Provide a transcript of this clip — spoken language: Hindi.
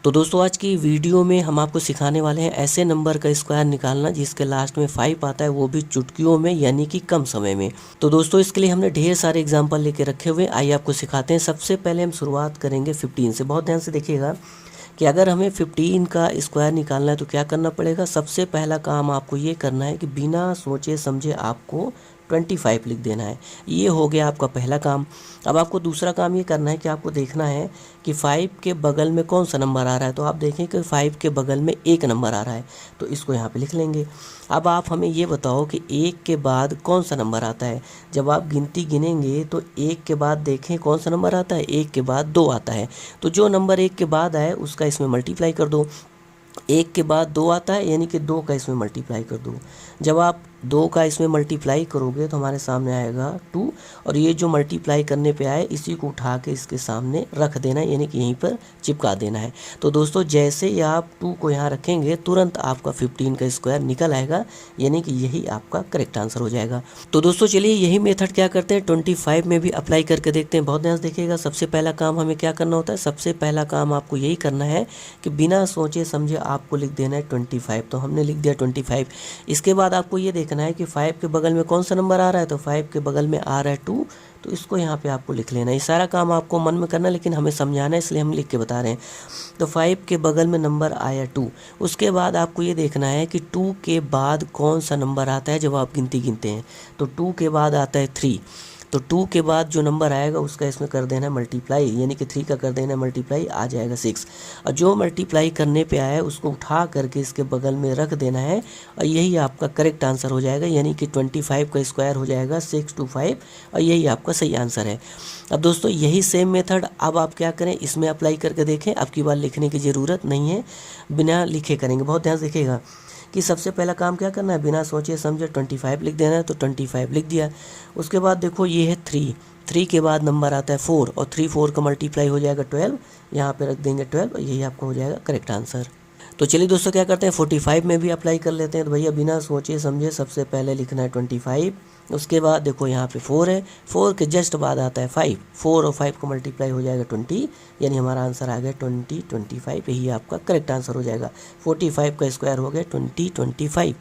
तो दोस्तों आज की वीडियो में हम आपको सिखाने वाले हैं ऐसे नंबर का स्क्वायर निकालना जिसके लास्ट में 5 आता है, वो भी चुटकियों में यानी कि कम समय में। तो दोस्तों इसके लिए हमने ढेर सारे एग्जांपल लेके रखे हुए, आइए आपको सिखाते हैं। सबसे पहले हम शुरुआत करेंगे 15 से। बहुत ध्यान से देखिएगा कि अगर हमें 15 का स्क्वायर निकालना है तो क्या करना पड़ेगा। सबसे पहला काम आपको ये करना है कि बिना सोचे समझे आपको 25 लिख देना है। ये हो गया आपका पहला काम। अब आपको दूसरा काम ये करना है कि आपको देखना है कि 5 के बगल में कौन सा नंबर आ रहा है। तो आप देखें कि 5 के बगल में 1 नंबर आ रहा है, तो इसको यहाँ पे लिख लेंगे। अब आप हमें ये बताओ कि 1 के बाद कौन सा नंबर आता है। जब आप गिनती गिनेंगे तो 1 के बाद देखें कौन सा नंबर आता है। 1 के बाद 2 आता है, तो जो नंबर 1 के बाद आए उसका इसमें मल्टीप्लाई कर दो। 1 के बाद 2 आता है यानी कि 2 का इसमें मल्टीप्लाई कर दो। जब आप 2 का इसमें मल्टीप्लाई करोगे तो हमारे सामने आएगा 2, और ये जो मल्टीप्लाई करने पे आए इसी को उठा के इसके सामने रख देना है, यानी कि यहीं पर चिपका देना है। तो दोस्तों जैसे ही आप 2 को यहाँ रखेंगे तुरंत आपका 15 का स्क्वायर निकल आएगा, यानी कि यही आपका करेक्ट आंसर हो जाएगा। तो दोस्तों चलिए यही मेथड क्या करते हैं 25 में भी अप्लाई करके देखते हैं। बहुत ध्यान से देखिएगा। सबसे पहला काम हमें क्या करना होता है, सबसे पहला काम आपको यही करना है कि बिना सोचे समझे आपको लिख देना है 25। तो हमने लिख दिया 25। इसके बाद आपको ये देखना है कि 5 के बगल में कौन सा नंबर आ रहा है। तो 5 के बगल में आ रहा है 2, तो इसको यहाँ पे आपको लिख लेना है। ये सारा काम आपको मन में करना है, लेकिन हमें समझाना है इसलिए हम लिख के बता रहे हैं। तो 5 के बगल में नंबर आया 2। उसके बाद आपको ये देखना है कि 2 के बाद कौन सा नंबर आता है जब आप गिनती गिनते हैं। तो 2 के बाद आता है 3। तो 2 के बाद जो नंबर आएगा उसका इसमें कर देना है मल्टीप्लाई, यानी कि 3 का कर देना है मल्टीप्लाई, आ जाएगा 6। और जो मल्टीप्लाई करने पे आया है उसको उठा करके इसके बगल में रख देना है, और यही आपका करेक्ट आंसर हो जाएगा, यानी कि 25 का स्क्वायर हो जाएगा 625, और यही आपका सही आंसर है। अब दोस्तों यही सेम मेथड अब आप क्या करें, इसमें अप्लाई करके देखें। अब की बार लिखने की ज़रूरत नहीं है, बिना लिखे करेंगे। बहुत ध्यान से देखिएगा कि सबसे पहला काम क्या करना है, बिना सोचे समझे 25 लिख देना है। तो 25 लिख दिया। उसके बाद देखो ये है 3 के बाद नंबर आता है 4, और 4 का मल्टीप्लाई हो जाएगा 12, यहाँ पे रख देंगे 12, और यही आपका हो जाएगा करेक्ट आंसर। तो चलिए दोस्तों क्या करते हैं 45 में भी अप्लाई कर लेते हैं। तो भैया बिना सोचे समझे सबसे पहले लिखना है 25। उसके बाद देखो यहाँ पे 4 है, 4 के जस्ट बाद आता है 5, 4 और 5 को मल्टीप्लाई हो जाएगा 20, यानी हमारा आंसर आ गया 2025। यही आपका करेक्ट आंसर हो जाएगा। 45 का स्क्वायर हो गया 2025।